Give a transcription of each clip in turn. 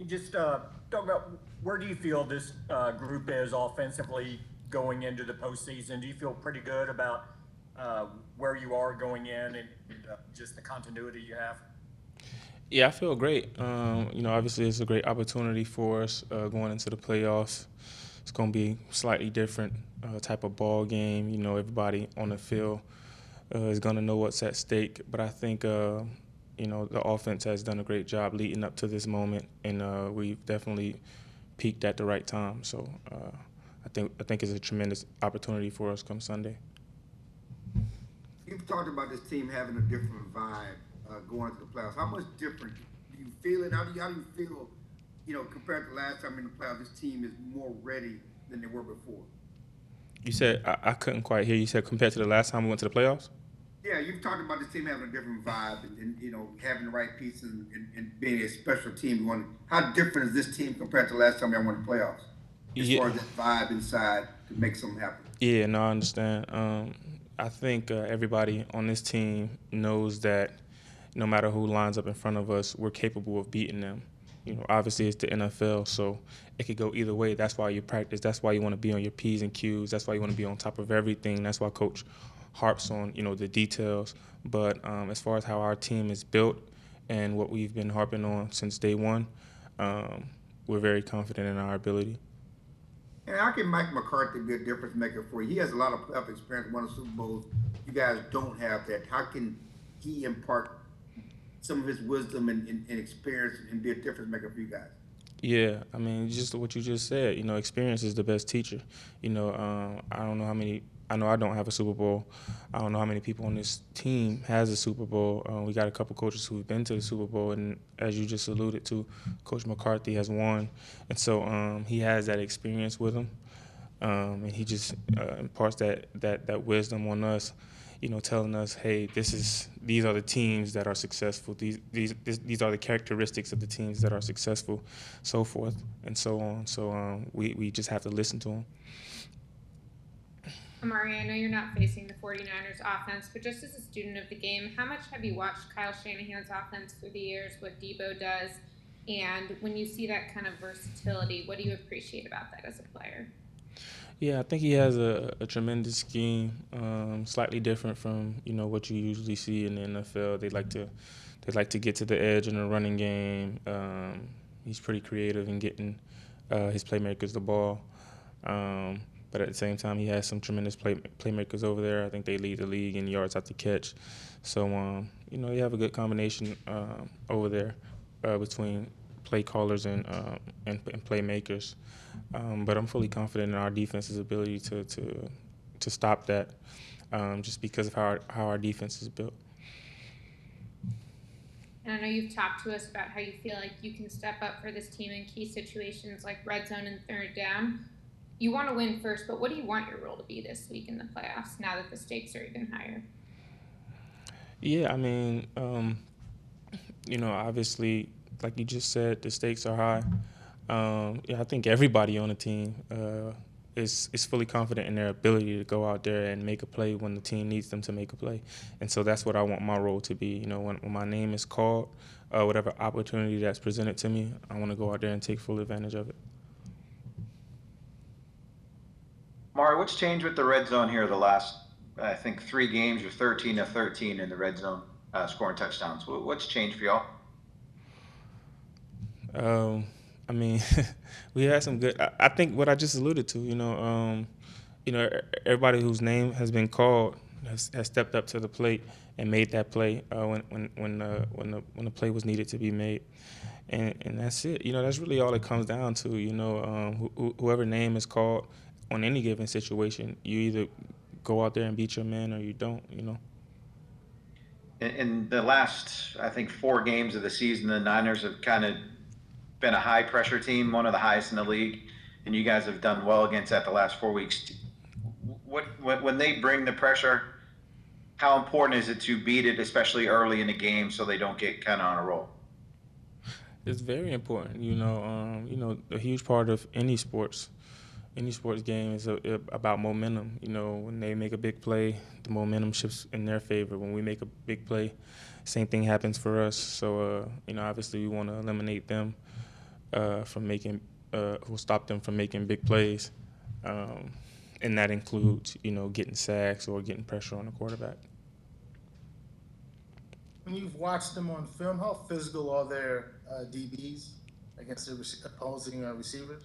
You just talk about where do you feel this group is offensively going into the postseason? Do you feel pretty good about uh, where you are going in and just the continuity you have? Yeah, I feel great. Obviously, it's a great opportunity for us going into the playoffs. It's going to be slightly different type of ball game. Everybody on the field is going to know what's at stake. But I think, the offense has done a great job leading up to this moment, and we've definitely peaked at the right time. So I think it's a tremendous opportunity for us come Sunday. You've talked about this team having a different vibe going into the playoffs. How much different do you feel it? How do you feel, compared to last time in the playoffs, this team is more ready than they were before? You said I couldn't quite hear you. Said compared to the last time we went to the playoffs. Yeah, you've talked about this team having a different vibe and having the right pieces and being a special team. How different is this team compared to last time y'all won the playoffs? As Yeah, far as that vibe inside to make something happen. yeah, no, I understand. I think everybody on this team knows that no matter who lines up in front of us, we're capable of beating them. Obviously it's the NFL, so it could go either way. That's why you practice. That's why you want to be on your P's and Q's. That's why you want to be on top of everything. That's why Coach harps on the details. But as far as how our team is built and what we've been harping on since day one, um, we're very confident in our ability. And how can Mike McCarthy be a difference maker for you? He has a lot of playoff experience, won the Super Bowls. You guys don't have that. How can he impart some of his wisdom and experience and be a difference maker for you guys? Yeah, I mean, just what you just said. Experience is the best teacher. I don't know how many. I know I don't have a Super Bowl. I don't know how many people on this team has a Super Bowl. We got a couple coaches who've been to the Super Bowl, and as you just alluded to, Coach McCarthy has won, and so he has that experience with him, and he just imparts that wisdom on us. Telling us, hey, these are the teams that are successful. These are the characteristics of the teams that are successful, so forth and so on. So we just have to listen to them. Amari, I know you're not facing the 49ers offense, but just as a student of the game, how much have you watched Kyle Shanahan's offense through the years, what Debo does, and when you see that kind of versatility, what do you appreciate about that as a player? Yeah, I think he has a tremendous scheme, slightly different from what you usually see in the NFL. They like to get to the edge in the running game. He's pretty creative in getting his playmakers the ball. But at the same time, he has some tremendous playmakers over there. I think they lead the league in yards after catch. So you have a good combination over there between play callers and playmakers. But I'm fully confident in our defense's ability to stop that, just because of how our defense is built. And I know you've talked to us about how you feel like you can step up for this team in key situations like red zone and third down. You want to win first, but what do you want your role to be this week in the playoffs now that the stakes are even higher? Yeah, I mean, obviously, like you just said, the stakes are high. Yeah, I think everybody on the team is fully confident in their ability to go out there and make a play when the team needs them to make a play, and so that's what I want my role to be. When my name is called, whatever opportunity that's presented to me, I want to go out there and take full advantage of it. Mari, what's changed with the red zone here the last, I think, 3 games? You're 13 of 13 in the red zone, scoring touchdowns. What's changed for y'all? Um, I mean, we had some good. I think what I just alluded to. Everybody whose name has been called has stepped up to the plate and made that play when the play was needed to be made, and that's it. That's really all it comes down to. Whoever name is called on any given situation, you either go out there and beat your man or you don't. In the last, I think, 4 games of the season, the Niners have kind of been a high pressure team, one of the highest in the league, and you guys have done well against that the last 4 weeks. When they bring the pressure, how important is it to beat it, especially early in the game, so they don't get kind of on a roll? It's very important. A huge part of any sports game is about momentum. When they make a big play, the momentum shifts in their favor. When we make a big play, same thing happens for us. So, obviously we want to eliminate them from making will stop them from making big plays, and that includes getting sacks or getting pressure on the quarterback. When you've watched them on film, how physical are their DBs against the opposing receivers?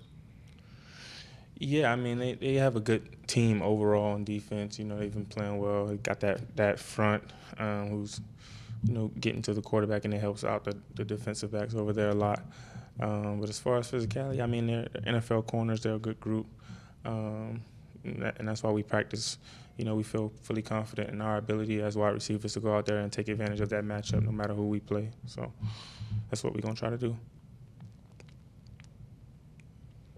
Yeah, I mean they have a good team overall on defense. They've been playing well. They got that front who's getting to the quarterback, and it helps out the defensive backs over there a lot. But as far as physicality, I mean they're NFL corners. They're a good group, and that's why we practice. We feel fully confident in our ability as wide receivers to go out there and take advantage of that matchup, no matter who we play. So that's what we're gonna try to do.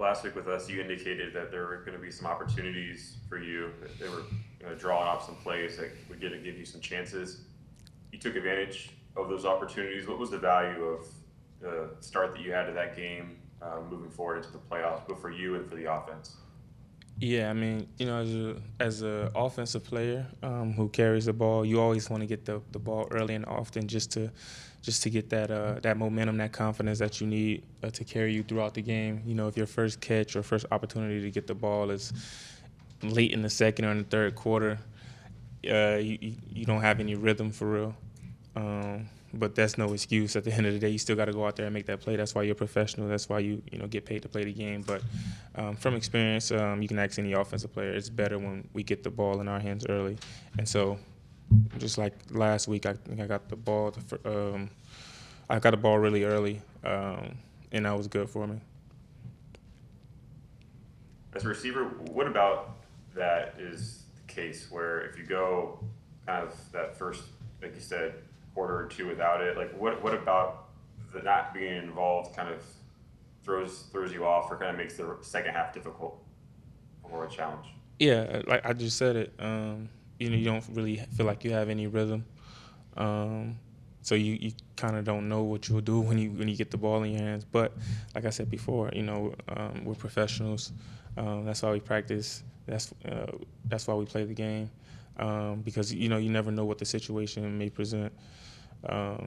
Last week with us, you indicated that there were going to be some opportunities for you. That they were drawing off some plays that would give you some chances. You took advantage of those opportunities. What was the value of the start that you had to that game moving forward into the playoffs, both for you and for the offense? Yeah, I mean, as a offensive player who carries the ball, you always want to get the ball early and often just to get that momentum, that confidence that you need to carry you throughout the game. If your first catch or first opportunity to get the ball is late in the second or in the third quarter, you don't have any rhythm for real. But that's no excuse. At the end of the day, you still got to go out there and make that play. That's why you're a professional. That's why you get paid to play the game. But from experience, you can ask any offensive player. It's better when we get the ball in our hands early. And so, just like last week, I think I got the ball. I got the ball really early, and that was good for me. As a receiver, what about that is the case where if you go kind of that first, like you said, quarter or two without it, like what about the not being involved kind of throws you off or kind of makes the second half difficult or a challenge? Yeah, like I just said it. You don't really feel like you have any rhythm. So you kind of don't know what you'll do when you get the ball in your hands. But like I said before, we're professionals. That's why we practice. That's why we play the game. Because you never know what the situation may present.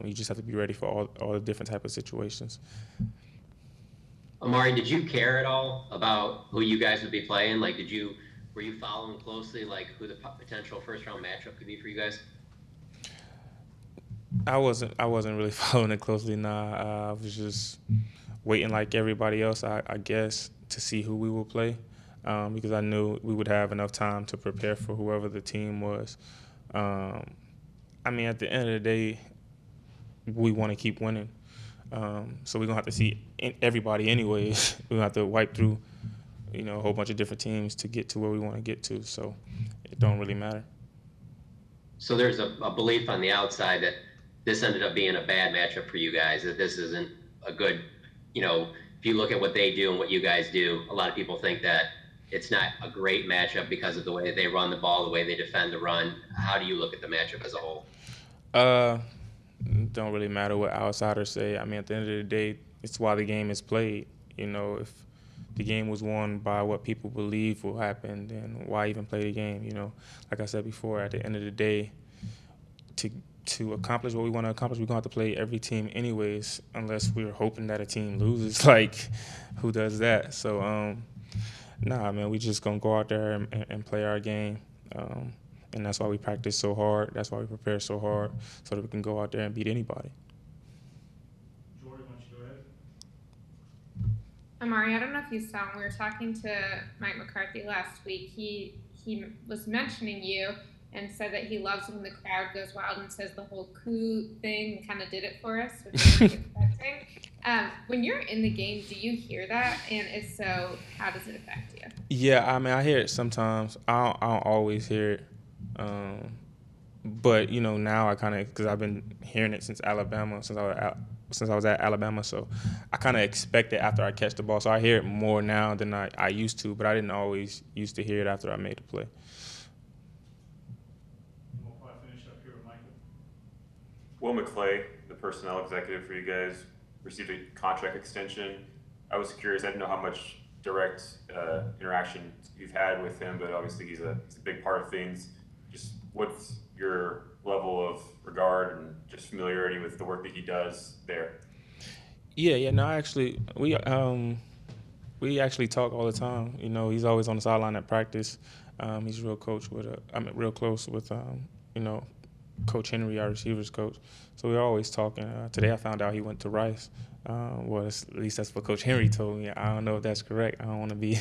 You just have to be ready for all the different type of situations. Amari, did you care at all about who you guys would be playing? Like, were you following closely, like who the potential first round matchup could be for you guys? I wasn't really following it closely. Nah, I was just waiting like everybody else, I guess, to see who we would play, because I knew we would have enough time to prepare for whoever the team was. I mean, at the end of the day, we want to keep winning. So we're going to have to see everybody anyways. We're going to have to wipe through, a whole bunch of different teams to get to where we want to get to. So it don't really matter. So there's a belief on the outside that this ended up being a bad matchup for you guys, that this isn't a good, if you look at what they do and what you guys do, a lot of people think that it's not a great matchup because of the way they run the ball, the way they defend the run. How do you look at the matchup as a whole? Don't really matter what outsiders say. I mean, at the end of the day, it's why the game is played. If the game was won by what people believe will happen, then why even play the game? Like I said before, at the end of the day, to accomplish what we want to accomplish, we're going to have to play every team anyways, unless we're hoping that a team loses. Like, who does that? So, nah, man, we just going to go out there and play our game. And that's why we practice so hard. That's why we prepare so hard, so that we can go out there and beat anybody. Jordan, why don't you go ahead? Amari, I don't know if you saw him. We were talking to Mike McCarthy last week. He was mentioning you and said that he loves when the crowd goes wild and says the whole "coo" thing kind of did it for us, which we weren't expecting. When you're in the game, do you hear that? And if so, how does it affect you? Yeah, I mean, I hear it sometimes. I don't always hear it. But now I kind of, because I've been hearing it since Alabama, since I was at Alabama, so I kind of expect it after I catch the ball. So I hear it more now than I used to, but I didn't always used to hear it after I made the play. We'll probably finish up here with Michael. Will McClay, the personnel executive for you guys, received a contract extension. I was curious. I didn't know how much direct interaction you've had with him, but obviously he's a big part of things. Just what's your level of regard and just familiarity with the work that he does there? Yeah. No, actually, we actually talk all the time. You know, he's always on the sideline at practice. He's real real close with you know, Coach Henry, our receivers coach. So we're always talking. Today I found out he went to Rice. Well, at least that's what Coach Henry told me. I don't know if that's correct. I don't want to be,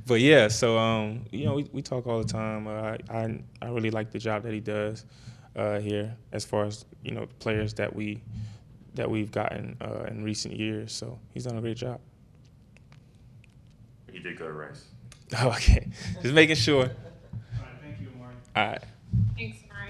but yeah. So you know, we talk all the time. I really like the job that he does here, as far as, you know, the players that we've gotten in recent years. So he's done a great job. He did go to Rice. Okay, just making sure. All right, thank you, Amari. All right. Thanks, Amari.